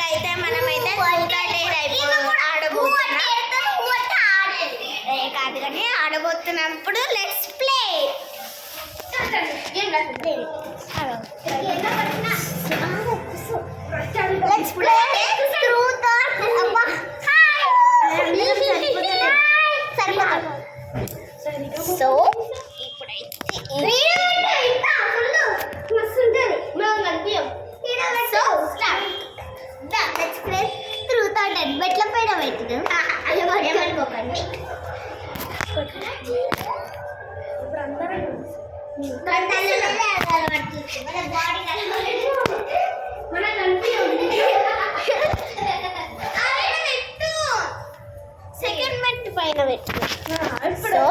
అయితే మనమైతే కాదు కానీ ఆడబోతున్నప్పుడు let's play. Let's play truth or so బెట్ల పైన పెట్టినాం ఏమనుకోకండి. సెకండ్ మెట్ పైన పెట్టినాం. సో